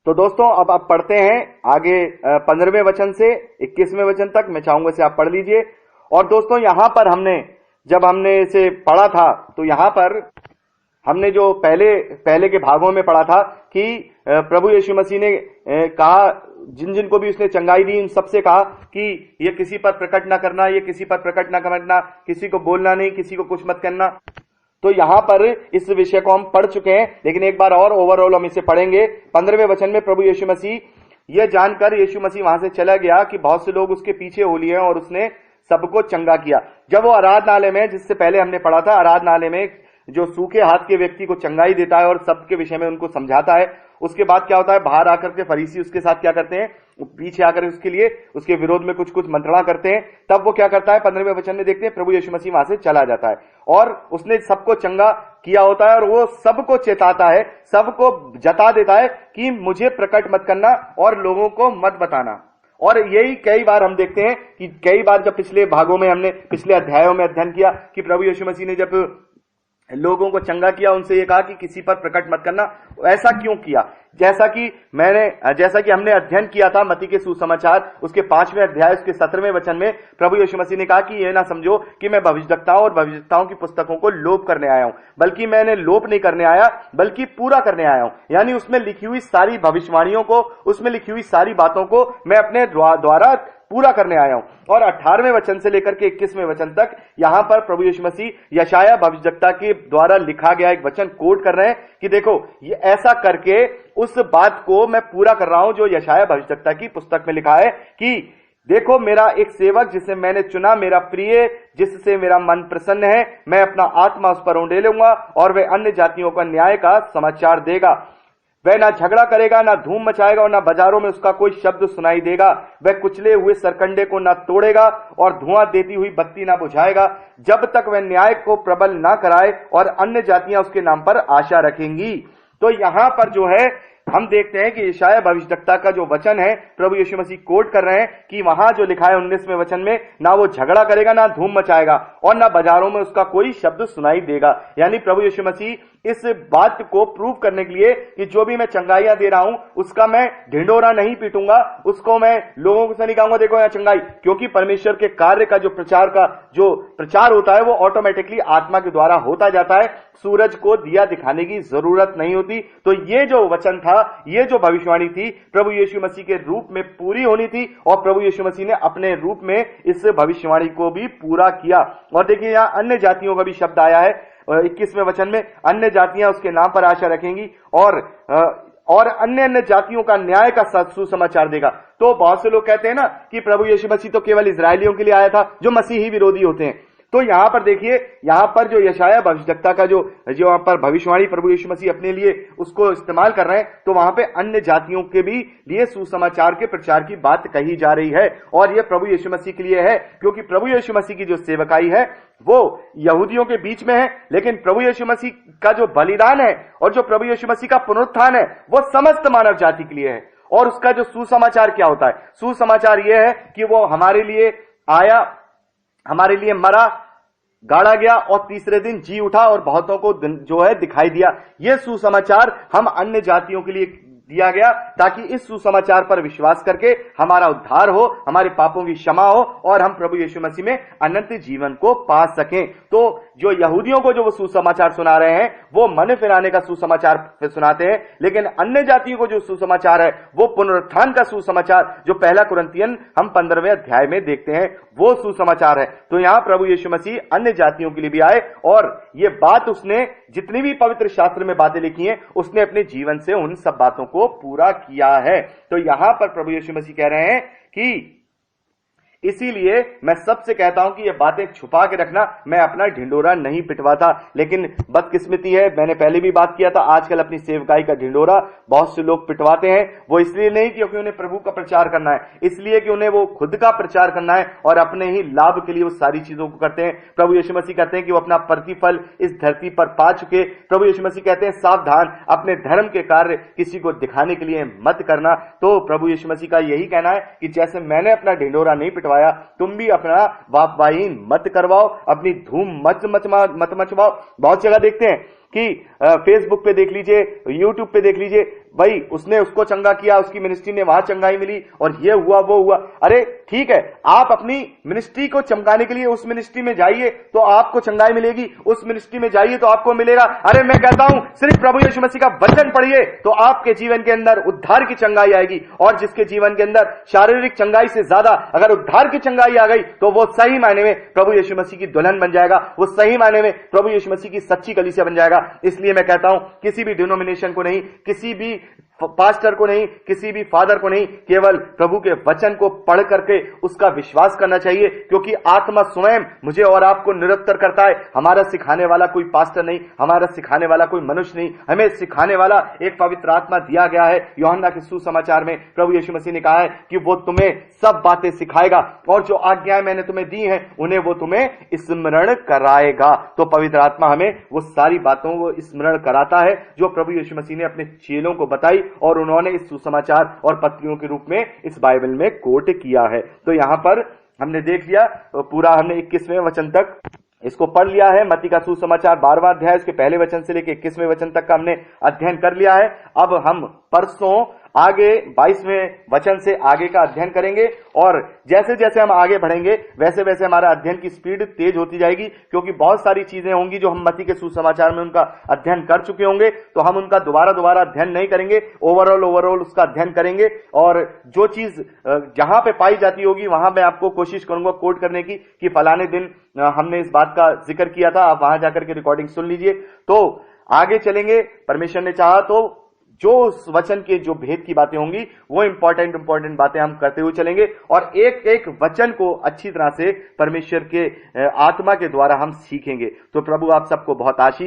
तो दोस्तों अब आप पढ़ते हैं आगे 15वें वचन से 21वें वचन तक। मैं चाहूंगा से आप पढ़ लीजिए। और दोस्तों यहां पर जब हमने इसे पढ़ा था तो यहां पर हमने जो पहले के भागों में पढ़ा था कि प्रभु यीशु मसीह ने कहा, जिन जिन को भी उसने चंगाई दी उन सबसे कहा कि ये किसी पर प्रकट ना करना, ये किसी पर प्रकट ना करना, किसी को बोलना नहीं, किसी को कुछ मत करना। तो यहां पर इस विषय को हम पढ़ चुके हैं, लेकिन एक बार और ओवरऑल हम इसे पढ़ेंगे। 15वें वचन में प्रभु यीशु मसीह, यह जानकर यीशु मसीह वहां से चला गया कि बहुत से लोग उसके पीछे हो लिए और उसने सबको चंगा किया। जब वो आराधनालय में, जिससे पहले हमने पढ़ा था, आराधनालय में जो सूखे हाथ के व्यक्ति को चंगाई देता है और सबके विषय में उनको समझाता है, उसके बाद क्या होता है, बाहर आकर के फरीसी उसके साथ क्या करते हैं, पीछे आकर उसके विरोध में कुछ कुछ मंत्रणा करते हैं। तब वो क्या करता है, 15वें वचन में देखते हैं, प्रभु यीशु मसीह वहां से चला जाता है और उसने सबको चंगा किया होता है और वो सबको चेताता है, सबको जता देता है कि मुझे प्रकट मत करना और लोगों को मत बताना। और यही कई बार हम देखते हैं कि कई बार जब पिछले भागों में हमने पिछले अध्यायों में अध्ययन किया कि प्रभु यीशु मसीह ने जब लोगों को चंगा किया, उनसे ये कहा कि किसी पर प्रकट मत करना। ऐसा क्यों किया? जैसा कि हमने अध्ययन किया था मत्ती के सुसमाचार उसके 5वें अध्याय उसके 17वें वचन में प्रभु यीशु मसीह ने कहा कि ये ना समझो कि मैं भविष्यवक्ताओं और भविष्यवक्ताओं की पुस्तकों को लोप करने आया हूं, बल्कि मैंने लोप नहीं करने आया बल्कि पूरा करने आया हूं। यानी उसमें लिखी हुई सारी भविष्यवाणियों को, उसमें लिखी हुई सारी बातों को मैं अपने द्वारा पूरा करने आया हूं। और 18वें वचन से लेकर के 21वें वचन तक यहां पर प्रभु यीशु मसीह यशाया भविष्यवक्ता के द्वारा लिखा गया एक वचन कोट कर रहे हैं कि देखो ये ऐसा करके उस बात को मैं पूरा कर रहा हूं जो यशाया भविष्यवक्ता की पुस्तक में लिखा है कि देखो मेरा एक सेवक जिसे मैंने चुना, मेरा प्रिय जिससे मेरा मन प्रसन्न है, मैं अपना आत्मा उस पर उंडेलूंगा और वह अन्य जातियों का न्याय का समाचार देगा। वह ना झगड़ा करेगा, ना धूम मचाएगा और ना बाजारों में उसका कोई शब्द सुनाई देगा। वह कुचले हुए सरकंडे को ना तोड़ेगा और धुआं देती हुई बत्ती ना बुझाएगा, जब तक वह न्याय को प्रबल ना कराए और अन्य जातियां उसके नाम पर आशा रखेंगी। तो यहां पर जो है हम देखते हैं कि यशाया भविष्यवक्ता का जो वचन है प्रभु यीशु मसीह कोट कर रहे हैं कि वहां जो लिखा है 19वें वचन में, ना वो झगड़ा करेगा, ना धूम मचाएगा और ना बाजारों में उसका कोई शब्द सुनाई देगा। यानी प्रभु यीशु मसीह इस बात को प्रूव करने के लिए कि जो भी मैं चंगाइयां दे रहा हूं उसका मैं ढिंडोरा नहीं पीटूंगा, उसको मैं लोगों से नहीं कहूंगा देखो यहां चंगाई, क्योंकि परमेश्वर के कार्य का जो प्रचार होता है वो ऑटोमेटिकली आत्मा के द्वारा होता जाता है। सूरज को दिया दिखाने की जरूरत नहीं होती। तो ये जो वचन था, ये जो भविष्यवाणी थी प्रभु यीशु मसीह के रूप में पूरी होनी थी और प्रभु यीशु मसीह ने अपने रूप में इस भविष्यवाणी को भी पूरा किया। और देखिए यहां अन्य जातियों का भी शब्द आया है 21वें वचन में, अन्य जातियां उसके नाम पर आशा रखेंगी और अन्य जातियों का न्याय का सुसमाचार देगा। तो बहुत से लोग कहते हैं ना कि प्रभु यीशु मसीह तो केवल इजरायलियों के लिए आया था जो मसीही विरोधी होते हैं। तो यहां पर देखिए, यहां पर जो यशाया भविष्यवक्ता का जो वहां पर भविष्यवाणी प्रभु यीशु मसीह अपने लिए उसको इस्तेमाल कर रहे हैं, तो वहां पे अन्य जातियों के भी लिए सुसमाचार के प्रचार की बात कही जा रही है। और यह प्रभु यीशु मसीह के लिए है, क्योंकि प्रभु यीशु मसीह की जो सेवकाई है वो यहूदियों के बीच में है, लेकिन प्रभु यीशु मसीह का जो बलिदान है और जो प्रभु यीशु मसीह का पुनरुत्थान है वो समस्त मानव जाति के लिए है। और उसका जो सुसमाचार क्या होता है, सुसमाचार यह है कि वो हमारे लिए आया, हमारे लिए मरा, गाड़ा गया और तीसरे दिन जी उठा और बहुतों को जो है दिखाई दिया। यह सुसमाचार हम अन्य जातियों के लिए दिया गया ताकि इस सुसमाचार पर विश्वास करके हमारा उद्धार हो, हमारे पापों की क्षमा हो और हम प्रभु यीशु मसीह में अनंत जीवन को पा सकें। तो जो यहूदियों को जो वो सुसमाचार सुना रहे हैं वो मन फिराने का सुसमाचार सुनाते हैं, लेकिन अन्य जातियों को जो सुसमाचार है वो पुनरुत्थान का सुसमाचार जो पहला कुरिन्थियन हम 15वें अध्याय में देखते हैं वो सुसमाचार है। तो यहां प्रभु यीशु मसीह अन्य जातियों के लिए भी आए और ये बात उसने जितनी भी पवित्र शास्त्र में बातें लिखी हैं उसने अपने जीवन से उन सब बातों को पूरा किया है। तो यहां पर प्रभु यीशु मसीह कह रहे हैं कि इसीलिए मैं सबसे कहता हूं कि ये बातें छुपा के रखना, मैं अपना ढिंडोरा नहीं पिटवाता। लेकिन बदकिस्मती है, मैंने पहले भी बात किया था, आजकल अपनी सेवकाई का ढिंडोरा बहुत से लोग पिटवाते हैं। वो इसलिए नहीं क्योंकि उन्हें प्रभु का प्रचार करना है, इसलिए कि उन्हें वो खुद का प्रचार करना है और अपने ही लाभ के लिए वो सारी चीजों को करते हैं। प्रभु यीशु मसीह कहते हैं कि वो अपना प्रतिफल इस धरती पर पा चुके। प्रभु यीशु मसीह कहते हैं सावधान, अपने धर्म के कार्य किसी को दिखाने के लिए मत करना। तो प्रभु यीशु मसीह का यही कहना है कि जैसे मैंने अपना ढिंडोरा नहीं पिटवाया, तुम भी अपना वाहवाही मत करवाओ, अपनी धूम मत मचवाओ। बहुत जगह देखते हैं कि फेसबुक पे देख लीजिए, यूट्यूब पे देख लीजिए, भाई उसने उसको चंगा किया, उसकी मिनिस्ट्री ने वहां चंगाई मिली और ये हुआ वो हुआ। अरे ठीक है, आप अपनी मिनिस्ट्री को चमकाने के लिए उस मिनिस्ट्री में जाइए तो आपको चंगाई मिलेगी, उस मिनिस्ट्री में जाइए तो आपको मिलेगा। अरे मैं कहता हूं सिर्फ प्रभु यीशु मसीह का वचन पढ़िए तो आपके जीवन के अंदर उद्धार की चंगाई आएगी। और जिसके जीवन के अंदर शारीरिक चंगाई से ज्यादा अगर उद्धार की चंगाई आ गई तो वो सही मायने में प्रभु यीशु मसीह की दुल्हन बन जाएगा, वो सही मायने में प्रभु यीशु मसीह की सच्ची कलीसिया बन जाएगा। इसलिए मैं कहता हूं किसी भी डिनोमिनेशन को नहीं, किसी भी पास्टर को नहीं, किसी भी फादर को नहीं, केवल प्रभु के वचन को पढ़ करके उसका विश्वास करना चाहिए, क्योंकि आत्मा स्वयं मुझे और आपको निरंतर करता है। हमारा सिखाने वाला कोई पास्टर नहीं, हमारा सिखाने वाला कोई मनुष्य नहीं, हमें सिखाने वाला एक पवित्र आत्मा दिया गया है। यूहन्ना के सुसमाचार में प्रभु यीशु मसीह ने कहा है कि वो तुम्हें सब बातें सिखाएगा और जो आज्ञाएं मैंने तुम्हें दी हैं उन्हें वो तुम्हें स्मरण कराएगा। तो पवित्र आत्मा हमें वो सारी बातों को स्मरण कराता है जो प्रभु यीशु मसीह ने अपने चेलों को बताई और उन्होंने इस सुसमाचार और पत्रियों के रूप में इस बाइबल में कोट किया है। तो यहां पर हमने देख लिया पूरा, हमने 21वें वचन तक इसको पढ़ लिया है। मत्ती का सुसमाचार 12वां अध्याय उसके पहले वचन से लेकर 21वें वचन तक का हमने अध्ययन कर लिया है। अब हम परसों आगे 22वें वचन से आगे का अध्ययन करेंगे और जैसे जैसे हम आगे बढ़ेंगे वैसे वैसे हमारा अध्ययन की स्पीड तेज होती जाएगी, क्योंकि बहुत सारी चीजें होंगी जो हम मत्ती के सुसमाचार में उनका अध्ययन कर चुके होंगे, तो हम उनका दोबारा अध्ययन नहीं करेंगे, ओवरऑल उसका अध्ययन करेंगे। और जो चीज जहां पे पाई जाती होगी वहां मैं आपको कोशिश करूंगा कोट करने की कि फलाने दिन हमने इस बात का जिक्र किया था, आप वहां जाकर के रिकॉर्डिंग सुन लीजिए। तो आगे चलेंगे, परमेश्वर ने चाहा तो जो उस वचन के जो भेद की बातें होंगी वो इंपॉर्टेंट बातें हम करते हुए चलेंगे और एक एक वचन को अच्छी तरह से परमेश्वर के आत्मा के द्वारा हम सीखेंगे। तो प्रभु आप सबको बहुत आशीष